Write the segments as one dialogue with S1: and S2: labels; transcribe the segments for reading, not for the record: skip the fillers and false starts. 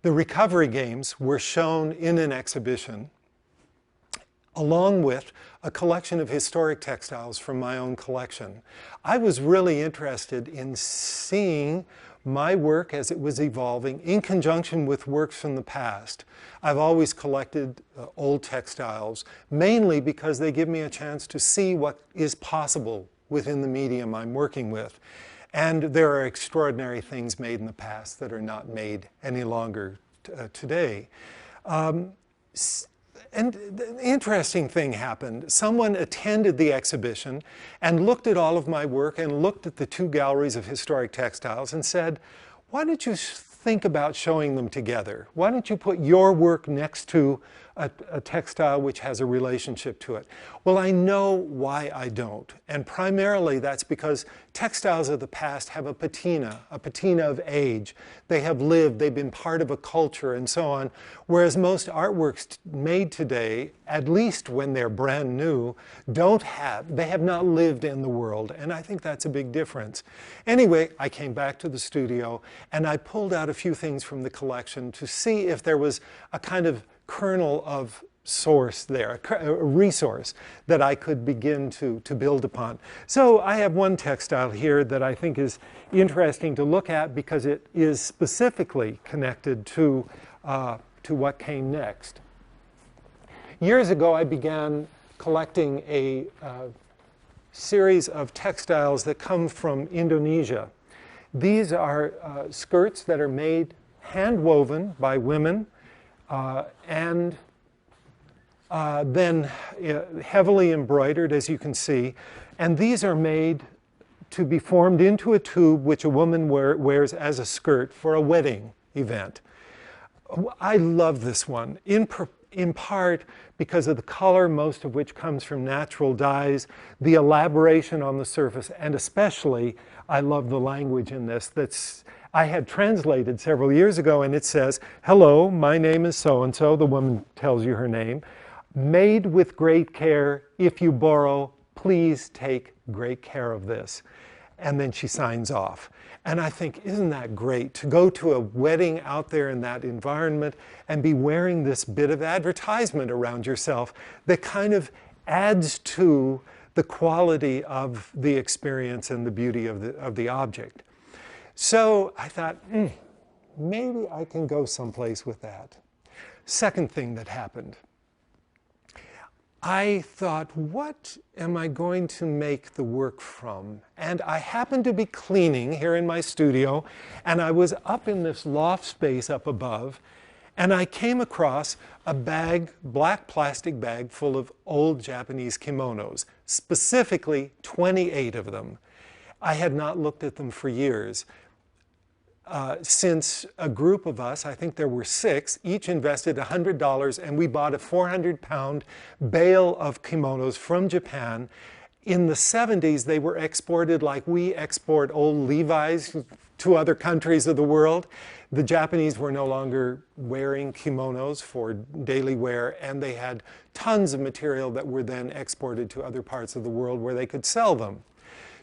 S1: The recovery games were shown in an exhibition along with a collection of historic textiles from my own collection. I was really interested in seeing my work as it was evolving in conjunction with works from the past. I've always collected old textiles, mainly because they give me a chance to see what is possible within the medium I'm working with. And there are extraordinary things made in the past that are not made any longer today. And the interesting thing happened. Someone attended the exhibition and looked at all of my work and looked at the two galleries of historic textiles and said, why don't you think about showing them together? Why don't you put your work next to a textile which has a relationship to it? Well, I know why I don't. And primarily that's because textiles of the past have a patina of age. They have lived, they've been part of a culture and so on. Whereas most artworks made today, at least when they're brand new, they have not lived in the world. And I think that's a big difference. Anyway, I came back to the studio and I pulled out a few things from the collection to see if there was a kind of kernel of source there, a resource that I could begin to build upon. So I have one textile here that I think is interesting to look at because it is specifically connected to what came next. Years ago, I began collecting a series of textiles that come from Indonesia. These are skirts that are made hand-woven by women and then heavily embroidered, as you can see. And these are made to be formed into a tube which a woman wears as a skirt for a wedding event. I love this one, in part because of the color, most of which comes from natural dyes, the elaboration on the surface, and especially I love the language in this I had translated several years ago, and it says, hello, my name is so-and-so, the woman tells you her name, made with great care, if you borrow, please take great care of this. And then she signs off. And I think, isn't that great to go to a wedding out there in that environment and be wearing this bit of advertisement around yourself that kind of adds to the quality of the experience and the beauty of the object. So I thought, maybe I can go someplace with that. Second thing that happened, I thought, what am I going to make the work from? And I happened to be cleaning here in my studio, and I was up in this loft space up above, and I came across a bag, black plastic bag, full of old Japanese kimonos, specifically 28 of them. I had not looked at them for years. Since a group of us, I think there were 6, each invested $100, and we bought a 400-pound bale of kimonos from Japan. In the 70s, they were exported like we export old Levi's to other countries of the world. The Japanese were no longer wearing kimonos for daily wear, and they had tons of material that were then exported to other parts of the world where they could sell them.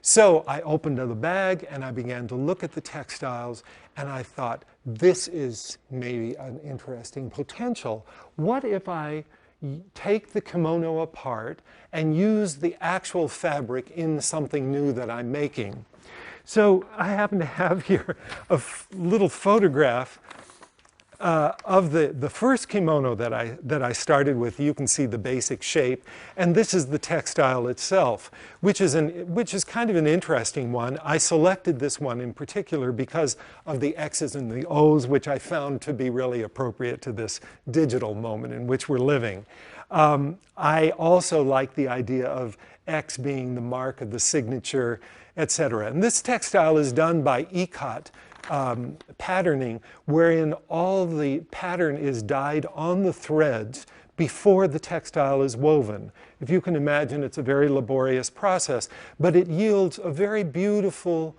S1: So I opened the bag and I began to look at the textiles, and I thought, this is maybe an interesting potential. What if I take the kimono apart and use the actual fabric in something new that I'm making? So I happen to have here a little photograph of the first kimono that I started with. You can see the basic shape, and this is the textile itself, which is kind of an interesting one. I selected this one in particular because of the X's and the O's, which I found to be really appropriate to this digital moment in which we're living. I also like the idea of X being the mark of the signature, etc. And this textile is done by ikat patterning, wherein all the pattern is dyed on the threads before the textile is woven. If you can imagine, it's a very laborious process, but it yields a very beautiful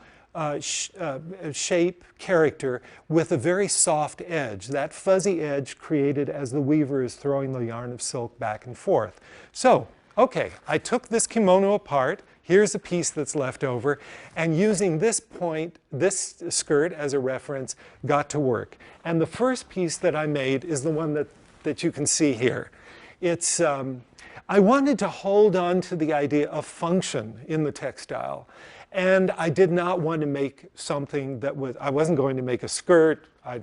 S1: shape, character, with a very soft edge, that fuzzy edge created as the weaver is throwing the yarn of silk back and forth. So, okay, I took this kimono apart. Here's a piece that's left over, and using this point, this skirt as a reference, got to work. And the first piece that I made is the one that you can see here. It's, I wanted to hold on to the idea of function in the textile. And I did not want to make something that was, I wasn't going to make a skirt. I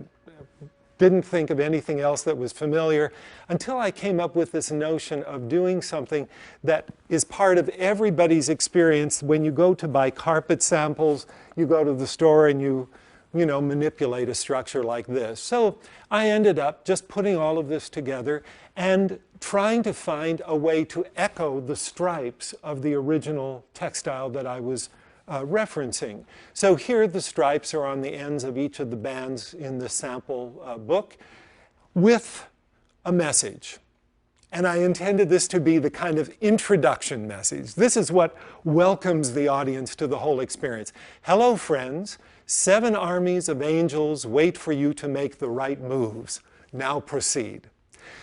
S1: didn't think of anything else that was familiar until I came up with this notion of doing something that is part of everybody's experience. When you go to buy carpet samples, you go to the store and you manipulate a structure like this. So I ended up just putting all of this together and trying to find a way to echo the stripes of the original textile that I was referencing. So here the stripes are on the ends of each of the bands in the sample book with a message. And I intended this to be the kind of introduction message. This is what welcomes the audience to the whole experience. Hello, friends. 7 armies of angels wait for you to make the right moves. Now proceed.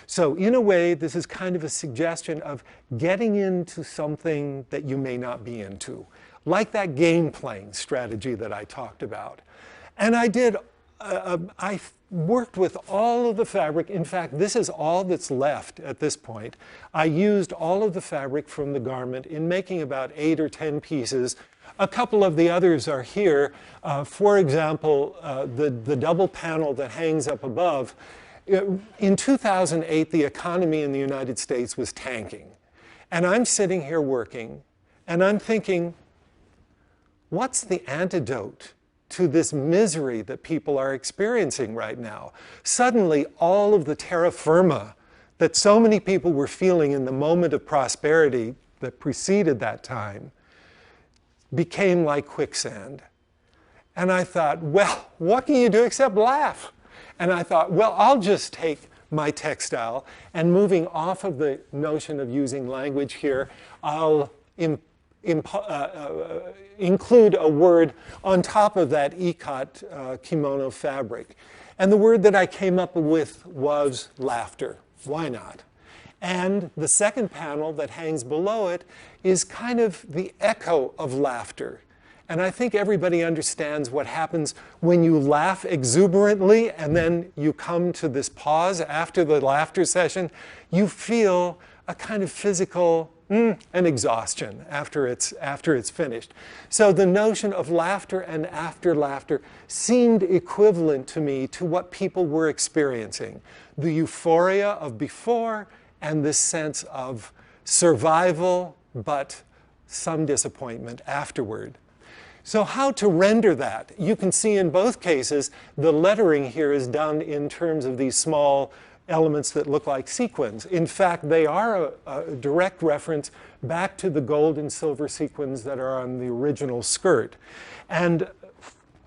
S1: So in a way, this is kind of a suggestion of getting into something that you may not be into, like that game playing strategy that I talked about. And I did, I worked with all of the fabric. In fact, this is all that's left at this point. I used all of the fabric from the garment in making about 8 or 10 pieces. A couple of the others are here. For example, the double panel that hangs up above. In 2008, the economy in the United States was tanking. And I'm sitting here working, and I'm thinking, what's the antidote to this misery that people are experiencing right now? Suddenly, all of the terra firma that so many people were feeling in the moment of prosperity that preceded that time became like quicksand. And I thought, well, what can you do except laugh? And I thought, well, I'll just take my textile, and moving off of the notion of using language here, I'll include a word on top of that ikat kimono fabric. And the word that I came up with was laughter. Why not? And the second panel that hangs below it is kind of the echo of laughter. And I think everybody understands what happens when you laugh exuberantly and then you come to this pause after the laughter session. You feel a kind of physical an exhaustion after it's finished. So the notion of laughter and after laughter seemed equivalent to me to what people were experiencing. The euphoria of before and this sense of survival, but some disappointment afterward. So how to render that? You can see in both cases, the lettering here is done in terms of these small elements that look like sequins. In fact, they are a direct reference back to the gold and silver sequins that are on the original skirt. And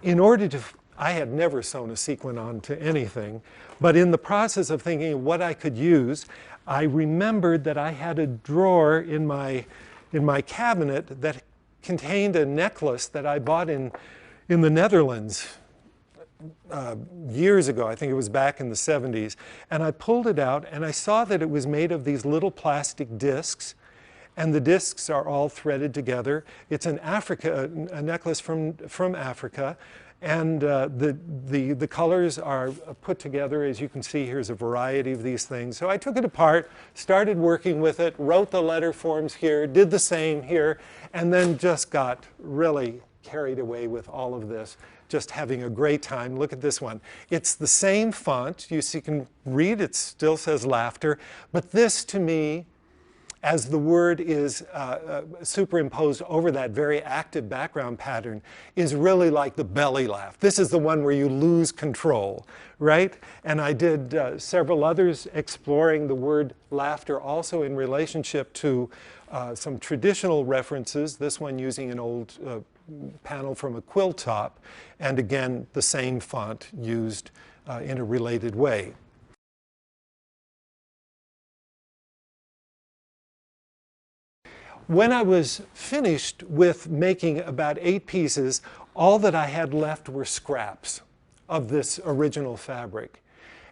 S1: in order to, I had never sewn a sequin onto anything, but in the process of thinking of what I could use, I remembered that I had a drawer in my cabinet that contained a necklace that I bought in the Netherlands years ago. I think it was back in the 70s. And I pulled it out and I saw that it was made of these little plastic discs, and the discs are all threaded together. It's a necklace from Africa, and the colors are put together. As you can see, here's a variety of these things. So I took it apart, started working with it, wrote the letter forms here, did the same here, and then just got really carried away with all of this, just having a great time. Look at this one. It's the same font. You can read, it still says laughter, but this to me, as the word is superimposed over that very active background pattern, is really like the belly laugh. This is the one where you lose control, right? And I did several others exploring the word laughter also in relationship to some traditional references, this one using an old panel from a quilt top, and again, the same font used in a related way. When I was finished with making about 8 pieces, all that I had left were scraps of this original fabric.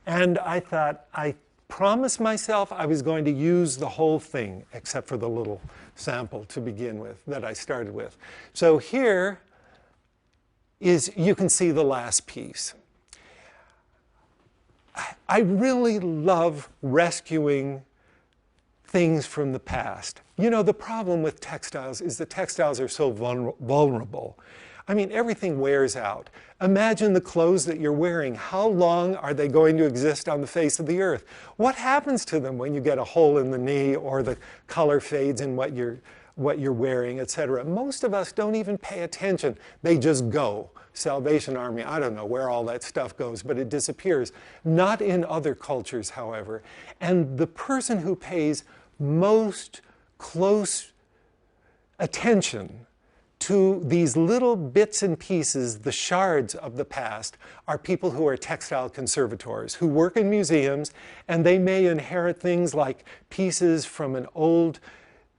S1: And I thought, I promised myself I was going to use the whole thing, except for the little sample to begin with, that I started with. So here is, you can see the last piece. I really love rescuing things from the past. You know, the problem with textiles is the textiles are so vulnerable. I mean, everything wears out. Imagine the clothes that you're wearing. How long are they going to exist on the face of the earth? What happens to them when you get a hole in the knee or the color fades in what you're wearing, etc.? Most of us don't even pay attention. They just go. Salvation Army, I don't know where all that stuff goes, but it disappears. Not in other cultures, however. And the person who pays most close attention to these little bits and pieces, the shards of the past, are people who are textile conservators, who work in museums, and they may inherit things like pieces from an old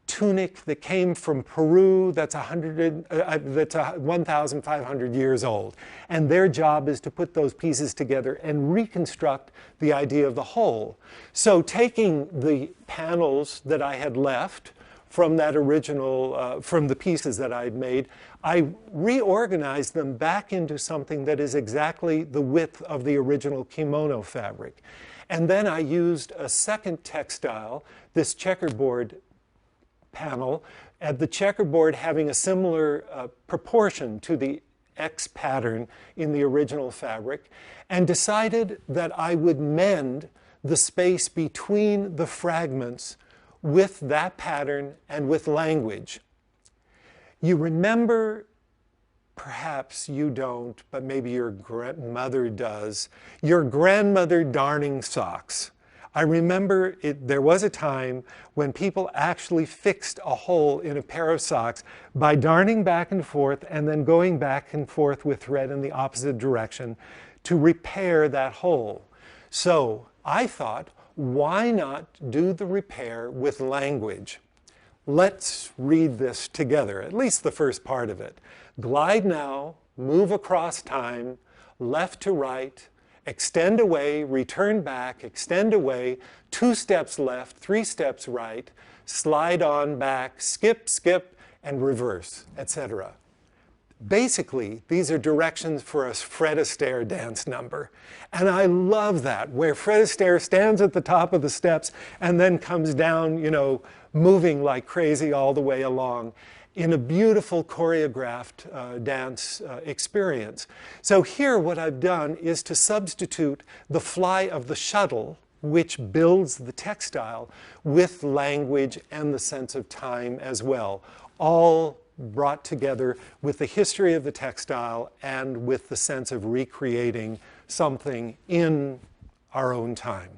S1: tunic that came from Peru that's 1,500 years old. And their job is to put those pieces together and reconstruct the idea of the whole. So taking the panels that I had left from that original, from the pieces that I'd made, I reorganized them back into something that is exactly the width of the original kimono fabric. And then I used a second textile, this checkerboard panel, and the checkerboard having a similar proportion to the X pattern in the original fabric, and decided that I would mend the space between the fragments with that pattern and with language. You remember, perhaps you don't, but maybe your grandmother does, your grandmother darning socks. I remember there was a time when people actually fixed a hole in a pair of socks by darning back and forth and then going back and forth with thread in the opposite direction to repair that hole. So I thought, why not do the repair with language? Let's read this together, at least the first part of it. Glide now, move across time, left to right, extend away, return back, extend away, 2 steps left, 3 steps right, slide on back, skip, skip, and reverse, etc. Basically, these are directions for a Fred Astaire dance number. And I love that, where Fred Astaire stands at the top of the steps and then comes down, you know, moving like crazy all the way along in a beautiful choreographed dance experience. So here what I've done is to substitute the fly of the shuttle, which builds the textile, with language and the sense of time as well, all brought together with the history of the textile and with the sense of recreating something in our own time.